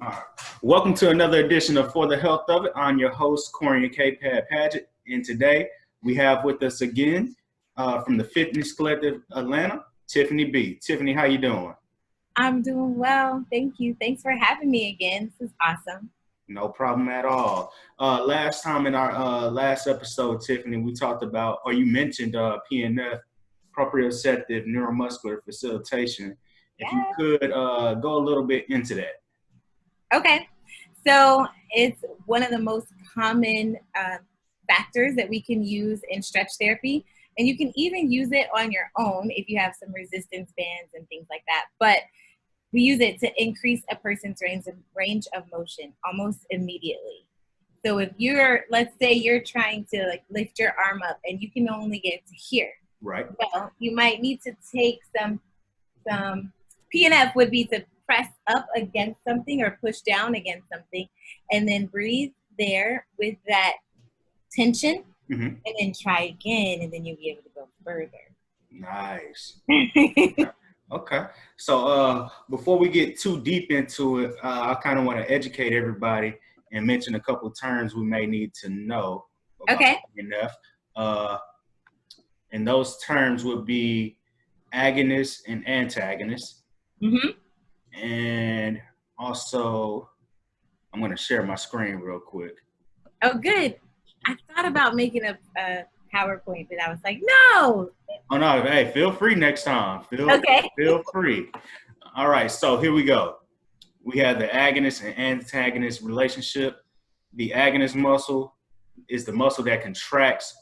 All right. Welcome to another edition of For the Health of It. I'm your host, Corian K. Paget, and today we have with us again from the Fitness Collective Atlanta, Tiffany B. Tiffany, how you doing? I'm doing well. Thank you. Thanks for having me again. This is awesome. No problem at all. Last time in our last episode, Tiffany, we talked about, or you mentioned PNF, proprioceptive neuromuscular facilitation. If you could go a little bit into that. Okay. So it's one of the most common factors that we can use in stretch therapy. And you can even use it on your own if you have some resistance bands and things like that. But we use it to increase a person's range of motion almost immediately. So if let's say you're trying to lift your arm up and you can only get to here. Right. Well, you might need to take some PNF would be to press up against something or push down against something and then breathe there with that tension and then try again and then you'll be able to go further. Nice. Okay. So before we get too deep into it, I kind of want to educate everybody and mention a couple of terms we may need to know about PNF. And those terms would be agonist and antagonist. And also, I'm going to share my screen real quick. Oh, good. I thought about making a PowerPoint, but I was like, no. Oh, no. Hey, feel free next time. Feel free. All right. So here we go. We have the agonist and antagonist relationship. The agonist muscle is the muscle that contracts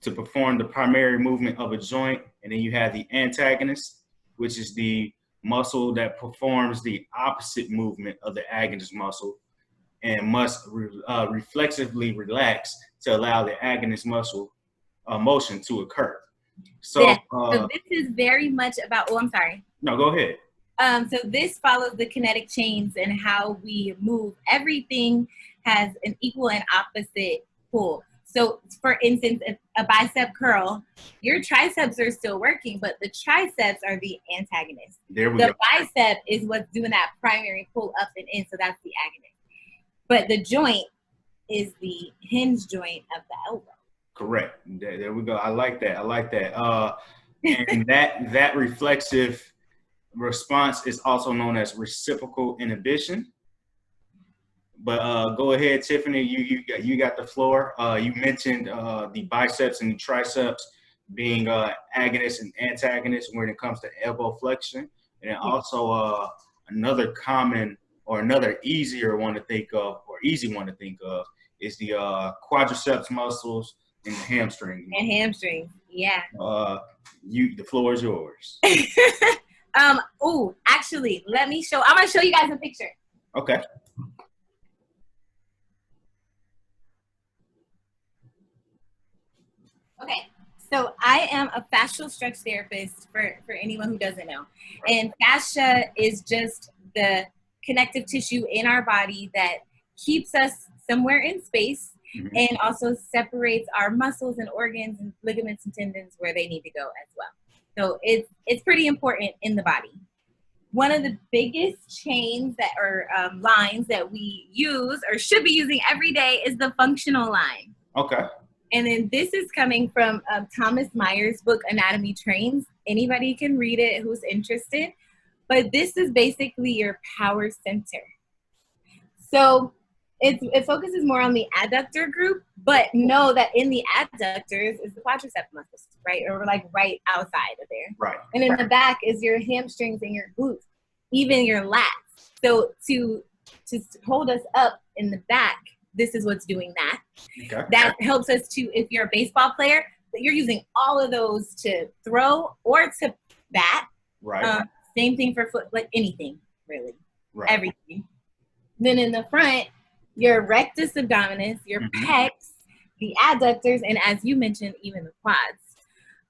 to perform the primary movement of a joint. And then you have the antagonist, which is the muscle that performs the opposite movement of the agonist muscle and must reflexively relax to allow the agonist muscle motion to occur. So, so this is very much about, I'm sorry. No, go ahead. So this follows the kinetic chains and how we move. Everything has an equal and opposite pull. So, for instance, a bicep curl, your triceps are still working, but the triceps are the antagonist. There we go. The bicep is what's doing that primary pull up and in, so that's the agonist. But the joint is the hinge joint of the elbow. Correct. There we go. I like that. And that reflexive response is also known as reciprocal inhibition. But go ahead, Tiffany. You got the floor. You mentioned the biceps and the triceps being agonist and antagonist when it comes to elbow flexion, and then also another common or another easier one to think of, or easy one to think of, is the quadriceps muscles and the hamstring. And hamstrings, yeah. The floor is yours. Actually, I'm gonna show you guys a picture. Okay. Okay, so I am a fascial stretch therapist for anyone who doesn't know. And fascia is just the connective tissue in our body that keeps us somewhere in space and also separates our muscles and organs and ligaments and tendons where they need to go as well. So it's pretty important in the body. One of the biggest chains lines that we use or should be using every day is the functional line. Okay. And then this is coming from Thomas Meyer's book, Anatomy Trains. Anybody can read it who's interested. But this is basically your power center. So it focuses more on the adductor group, but know that in the adductors is the quadriceps muscles, right? Or right outside of there. Right. And in the back is your hamstrings and your glutes, even your lats. So to hold us up in the back, this is what's doing that. Okay. That helps us to, if you're a baseball player, that you're using all of those to throw or to bat. Right. Same thing for foot, anything, really. Right. Everything. Then in the front, your rectus abdominis, your pecs, the adductors, and as you mentioned, even the quads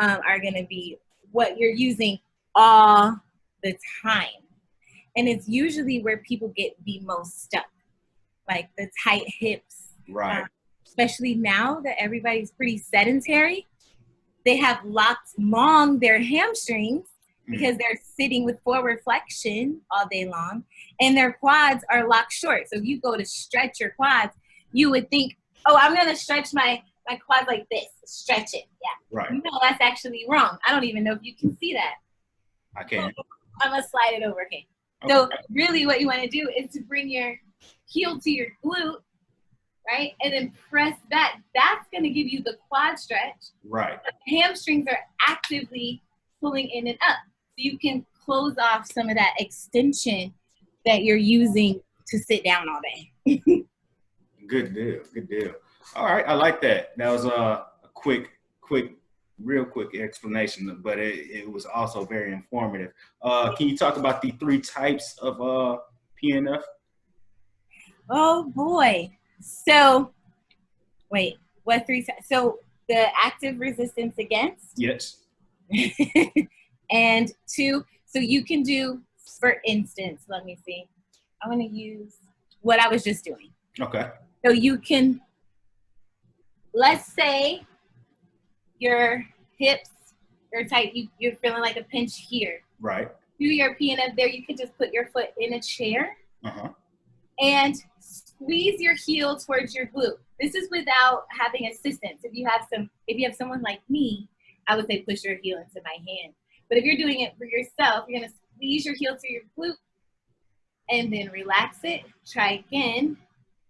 are going to be what you're using all the time. And it's usually where people get the most stuck. Like the tight hips, right? Especially now that everybody's pretty sedentary, they have locked long their hamstrings because they're sitting with forward flexion all day long, and their quads are locked short. So if you go to stretch your quads, you would think, oh, I'm going to stretch my quads like this. Stretch it. Yeah. Right. No, that's actually wrong. I don't even know if you can see that. I can. I'm going to slide it over. Okay. So really what you want to do is to bring your heel to your glute, right? And then press that. That's going to give you the quad stretch. Right. The hamstrings are actively pulling in and up. So you can close off some of that extension that you're using to sit down all day. Good deal. Good deal. All right. I like that. That was a real quick explanation, but it was also very informative. Can you talk about the 3 types of PNF? Oh boy. So wait, what 3 types? So the active resistance against. Yes. And 2, so you can do, for instance, let me see. I'm going to use what I was just doing. Okay. So you can, let's say your hips are tight. You're feeling like a pinch here. Right. Do your PNF there. You can just put your foot in a chair Uh-huh. and squeeze your heel towards your glute. This is without having assistance. If you have someone like me, I would say push your heel into my hand. But if you're doing it for yourself, you're going to squeeze your heel to your glute and then relax it. Try again,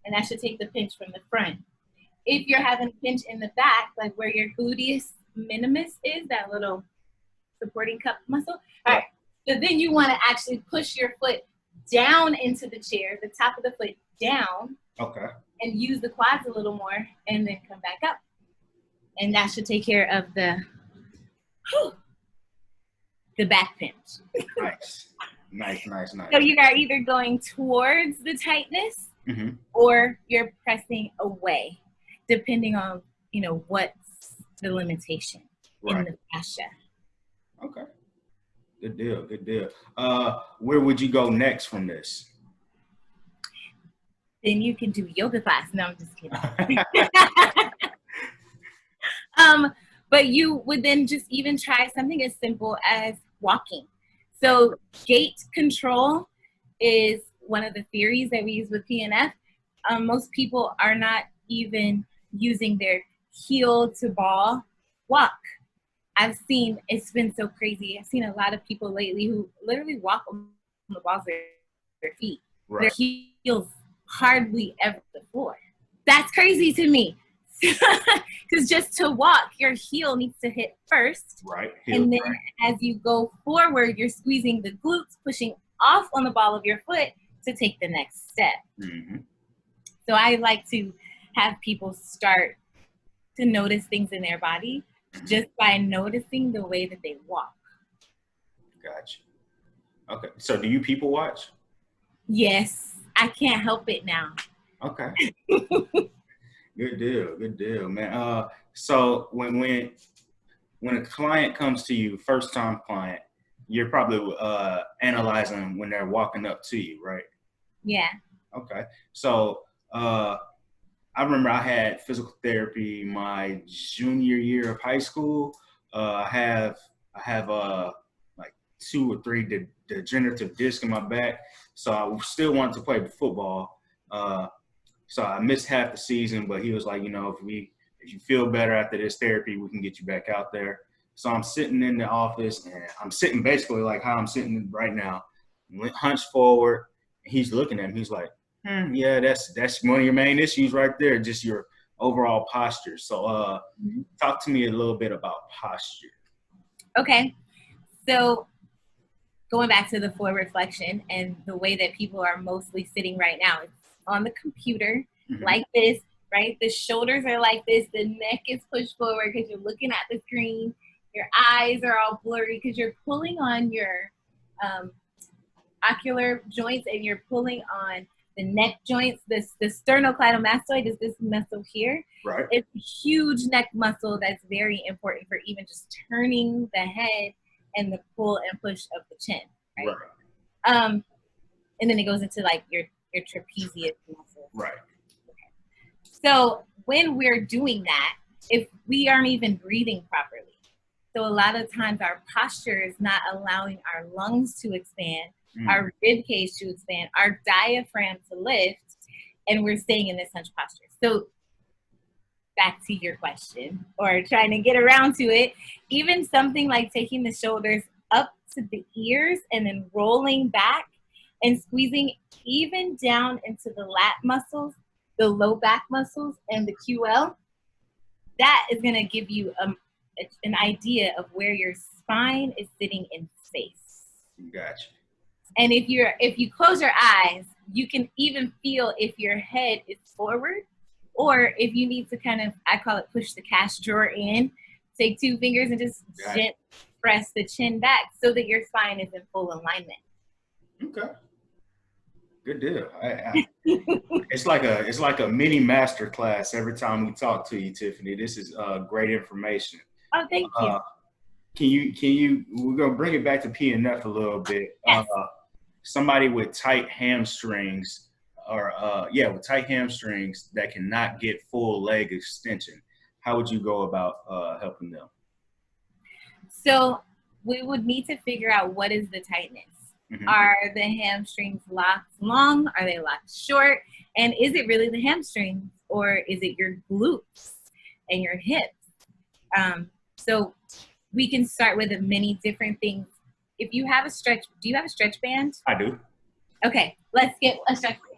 and that should take the pinch from the front. If you're having a pinch in the back, like where your gluteus minimus is, that little supporting cup muscle, all right, so then you want to actually push your foot down into the chair, the top of the foot down, okay, and use the quads a little more, and then come back up. And that should take care of the back pinch. Nice. So you are either going towards the tightness or you're pressing away, depending on, what's the limitation in the fascia. Okay. Good deal. Where would you go next from this? Then you can do yoga class. No, I'm just kidding. But you would then just even try something as simple as walking. So gait control is one of the theories that we use with PNF. Most people are not even using their heel to ball walk. It's been so crazy. I've seen a lot of people lately who literally walk on the balls of their feet. Right. Their heels hardly ever the floor. That's crazy to me. Because just to walk, your heel needs to hit first. Right. And then as you go forward, you're squeezing the glutes, pushing off on the ball of your foot to take the next step. Mm-hmm. So I like to have people start to notice things in their body just by noticing the way that they walk. Gotcha. Okay. So do you people watch? Yes. I can't help it now. Okay. Good deal, man. So when a client comes to you, first time client, you're probably analyzing when they're walking up to you, right? Yeah. Okay. So I remember I had physical therapy my junior year of high school. I have like 2 or 3 degenerative discs in my back, so I still wanted to play football. So I missed half the season, but he was like, if you feel better after this therapy, we can get you back out there. So I'm sitting in the office, and I'm sitting basically like how I'm sitting right now, hunched forward. And he's looking at me. He's like, yeah, that's one of your main issues right there, just your overall posture. So talk to me a little bit about posture. Okay. So going back to the forward flexion and the way that people are mostly sitting right now, it's on the computer like this, right? The shoulders are like this. The neck is pushed forward because you're looking at the screen. Your eyes are all blurry because you're pulling on your ocular joints and you're pulling on the neck joints. The sternocleidomastoid is this muscle here. Right. It's a huge neck muscle that's very important for even just turning the head and the pull and push of the chin. Right. And then it goes into like your trapezius muscle. Right. Okay. So when we're doing that, if we aren't even breathing properly, So a lot of times our posture is not allowing our lungs to expand, our rib cage to expand, our diaphragm to lift, and we're staying in this hunch posture. So back to your question, or trying to get around to it, even something like taking the shoulders up to the ears and then rolling back and squeezing even down into the lat muscles, the low back muscles, and the QL, that is going to give you an idea of where your spine is sitting in space. Gotcha. And if you close your eyes, you can even feel if your head is forward, or if you need to kind of, I call it push the cash drawer in, take 2 fingers and just gently press the chin back so that your spine is in full alignment. Okay. Good deal. It's like a mini master class every time we talk to you, Tiffany. This is great information. Oh, thank you. Can you, we're going to bring it back to PNF a little bit. Yes. Somebody with tight hamstrings with tight hamstrings that cannot get full leg extension, how would you go about helping them? So we would need to figure out what is the tightness. Are the hamstrings locked long? Are they locked short? And is it really the hamstrings, or is it your glutes and your hips? So we can start with many different things. If you have a stretch, do you have a stretch band? I do. Okay, let's get a stretch band.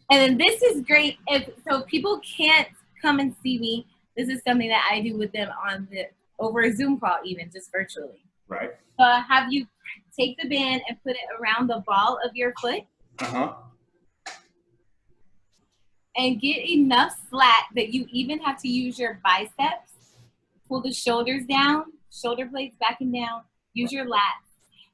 And then this is great so people can't come and see me. This is something that I do with them over a Zoom call, even just virtually. Right. Have you take the band and put it around the ball of your foot. And get enough slack that you even have to use your biceps. Pull the shoulders down, shoulder blades back and down. Use your lats.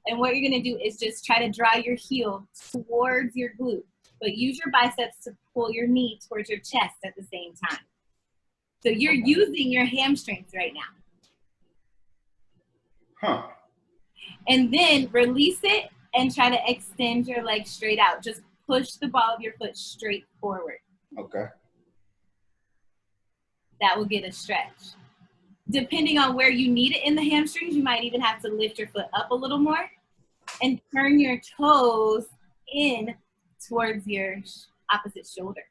And what you're going to do is just try to draw your heel towards your glute. But use your biceps to pull your knee towards your chest at the same time. So you're using your hamstrings right now. And then release it and try to extend your leg straight out. Just push the ball of your foot straight forward. Okay. That will get a stretch. Depending on where you need it in the hamstrings, you might even have to lift your foot up a little more and turn your toes in towards your opposite shoulder.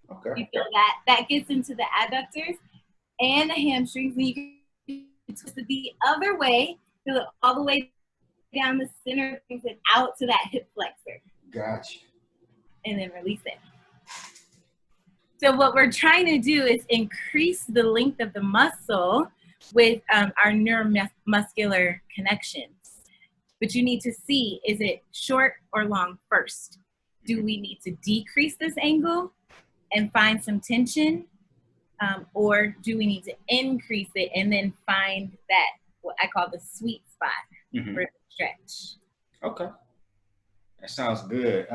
Okay. You feel that? That gets into the adductors and the hamstrings. And you can twist it the other way, feel it all the way down the center and out to that hip flexor. Gotcha. And then release it. So what we're trying to do is increase the length of the muscle with our neuromuscular connections. But you need to see, is it short or long first? Do we need to decrease this angle and find some tension? Or do we need to increase it and then find that, what I call the sweet spot for the stretch? Okay. That sounds good.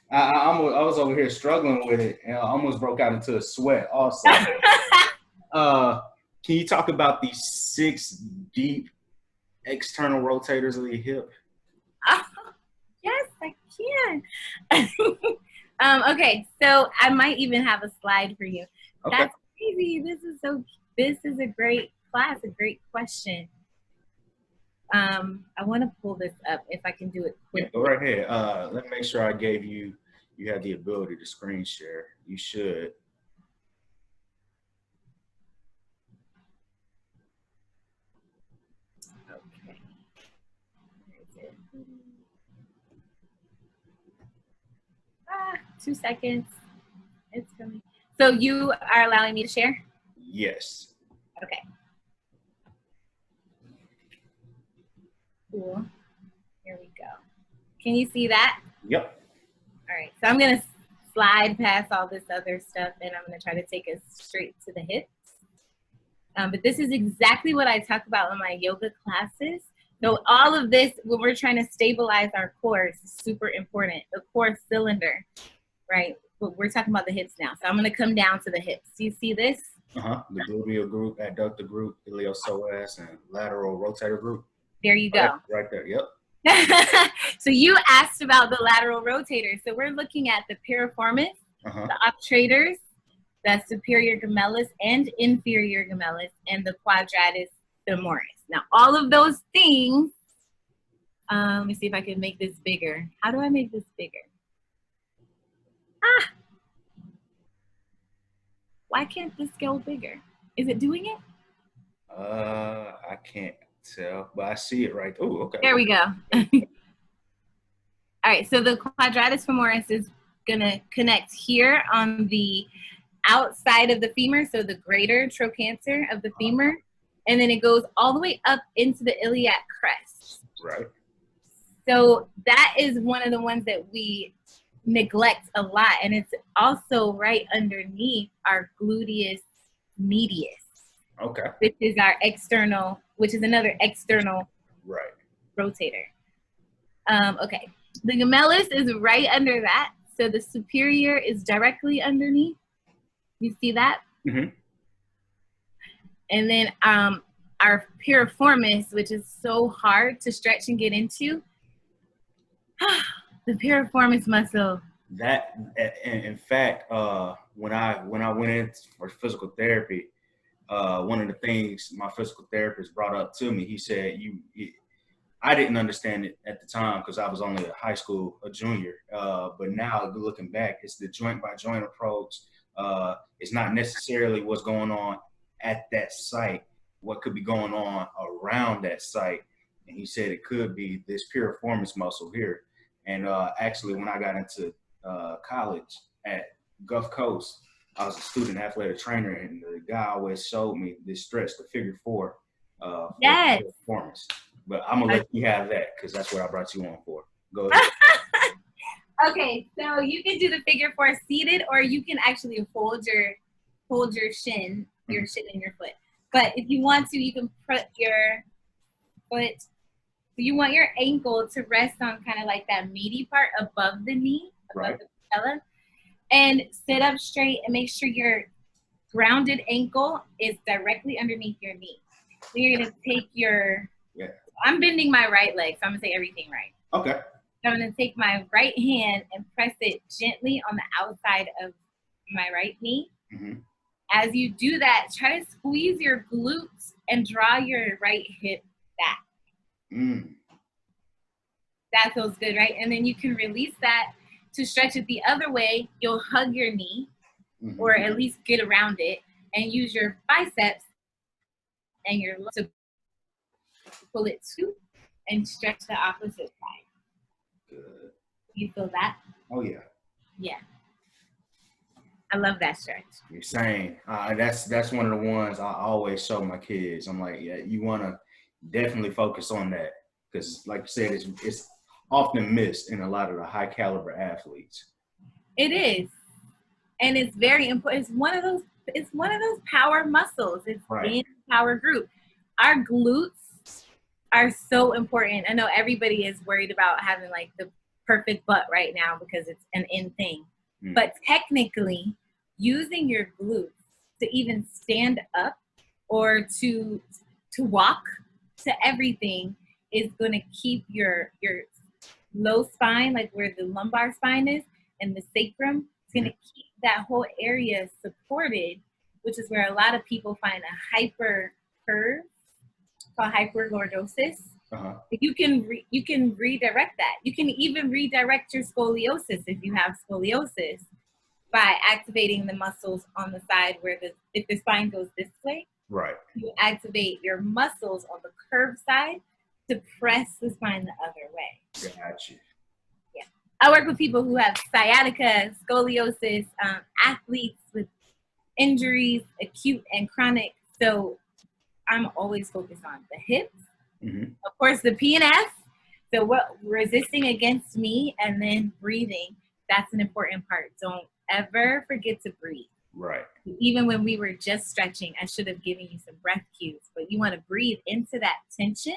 I was over here struggling with it and I almost broke out into a sweat also. Can you talk about the 6 deep external rotators of the hip? Yes, I can. Okay, so I might even have a slide for you. Okay. That's crazy. This is a great class, a great question. I want to pull this up if I can do it quickly. Yeah, go right ahead. Let me make sure I gave you have the ability to screen share. You should. Okay. Where is it? 2 seconds. It's coming. So you are allowing me to share? Yes. Okay. Cool. Here we go. Can you see that? Yep. All right. So I'm going to slide past all this other stuff and I'm going to try to take us straight to the hips. But this is exactly what I talk about in my yoga classes. So all of this, when we're trying to stabilize our core, is super important. The core cylinder, right? But we're talking about the hips now. So I'm going to come down to the hips. Do you see this? The gluteal group, adductor group, iliopsoas, and lateral rotator group. There you go. Right there. Yep. So you asked about the lateral rotators. So we're looking at the piriformis, the obtrators, the superior gemellus and inferior gemellus, and the quadratus femoris. Now, all of those things, let me see if I can make this bigger. How do I make this bigger? Why can't this go bigger? Is it doing it? I can't tell, but I see it right. Oh, okay. There we go. All right, so the quadratus femoris is gonna connect here on the outside of the femur, so the greater trochanter of the femur, and then it goes all the way up into the iliac crest. Right. So that is one of the ones that we neglect a lot, and it's also right underneath our gluteus medius. Okay. Which is our external, which is another external rotator. Okay, the gemellus is right under that, so the superior is directly underneath. You see that? And then our piriformis, which is so hard to stretch and get into, the piriformis muscle. That, in fact, when I went in for physical therapy, one of the things my physical therapist brought up to me, he said, I didn't understand it at the time because I was only a junior. But now looking back, it's the joint by joint approach. It's not necessarily what's going on at that site, what could be going on around that site. And he said it could be this piriformis muscle here. And actually, when I got into college at Gulf Coast, I was a student athletic trainer, and the guy always showed me this stretch, the figure 4, yes, performance. But I'm gonna let you have that because that's what I brought you on for. Go ahead. Okay, so you can do the figure 4 seated, or you can actually hold your shin, your shin and your foot. But if you want to, you can put your foot. So you want your ankle to rest on kind of like that meaty part above the knee, above the patella. And sit up straight and make sure your grounded ankle is directly underneath your knee. So you're gonna take your, I'm bending my right leg, so I'm gonna say everything right. Okay. So I'm gonna take my right hand and press it gently on the outside of my right knee. As you do that, try to squeeze your glutes and draw your right hip back. That feels good, right? And then you can release that. To stretch it the other way, you'll hug your knee, or at least get around it, and use your biceps and your legs to pull it to and stretch the opposite side. Good. You feel that? Oh yeah. Yeah. I love that stretch. You're saying that's one of the ones I always show my kids. I'm like, yeah, you want to definitely focus on that because, like you said, it's often missed in a lot of the high caliber athletes. It is, and it's very important. It's one of those power muscles. It's in the power group. Our glutes are so important. I know everybody is worried about having like the perfect butt right now because it's an in thing, but technically, using your glutes to even stand up or to walk to everything is going to keep your low spine, like where the lumbar spine is, and the sacrum. It's going to keep that whole area supported, which is where a lot of people find a hyper curve called hyperlordosis. You can redirect that. You can even redirect your scoliosis if you have scoliosis by activating the muscles on the side where if the spine goes this way, you activate your muscles on the curved side to press the spine the other way. Gotcha. Yeah. I work with people who have sciatica, scoliosis, athletes with injuries, acute and chronic. So I'm always focused on the hips, of course, the PNF. So what resisting against me and then breathing, that's an important part. Don't ever forget to breathe. Right. Even when we were just stretching, I should have given you some breath cues, but you want to breathe into that tension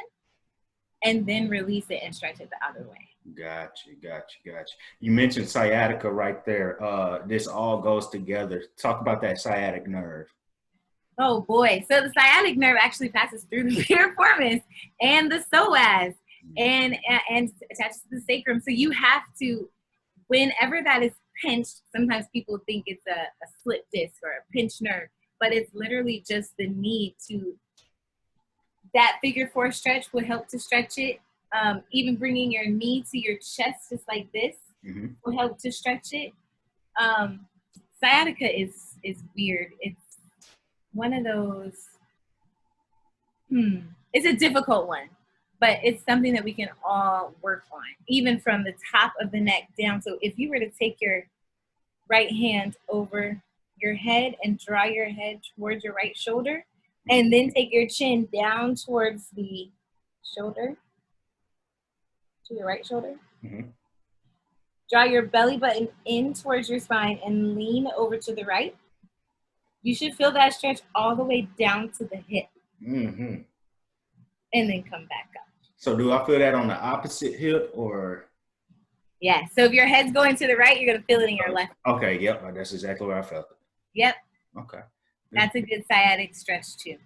and then release it and stretch it the other way. Gotcha. You mentioned sciatica right there. This all goes together. Talk about that sciatic nerve. Oh boy. So the sciatic nerve actually passes through the piriformis and the psoas. and attached to the sacrum. So you have to, whenever that is pinched, sometimes people think it's a slip disc or a pinched nerve, but it's literally just the need to, that figure 4 stretch will help to stretch it. Even bringing your knee to your chest just like this will help to stretch it. Sciatica is weird. It's one of those, it's a difficult one, but it's something that we can all work on, even from the top of the neck down. So if you were to take your right hand over your head and draw your head towards your right shoulder, and then take your chin down towards the shoulder, to your right shoulder. Draw your belly button in towards your spine and lean over to the right. You should feel that stretch all the way down to the hip. And then come back up. So do I feel that on the opposite hip or? Yeah, so if your head's going to the right, you're going to feel it in your left. Okay, yep, that's exactly where I felt it. Yep. Okay. That's a good sciatic stretch too.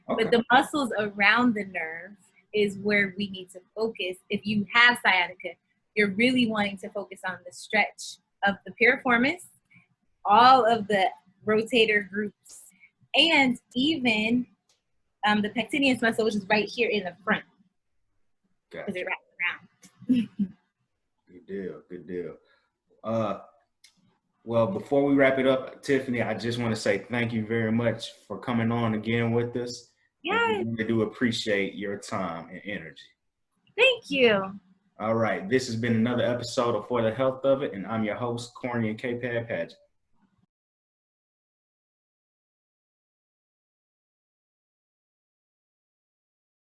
Okay. But the muscles around the nerve is where we need to focus. If you have sciatica, you're really wanting to focus on the stretch of the piriformis, all of the rotator groups, and even the pectineus muscle, which is right here in the front. Because it wraps around. Good deal. Well, before we wrap it up, Tiffany, I just want to say thank you very much for coming on again with us. Yeah. I do appreciate your time and energy. Thank you. All right. This has been another episode of For the Health of It, and I'm your host, Corny and K-Pad Paget.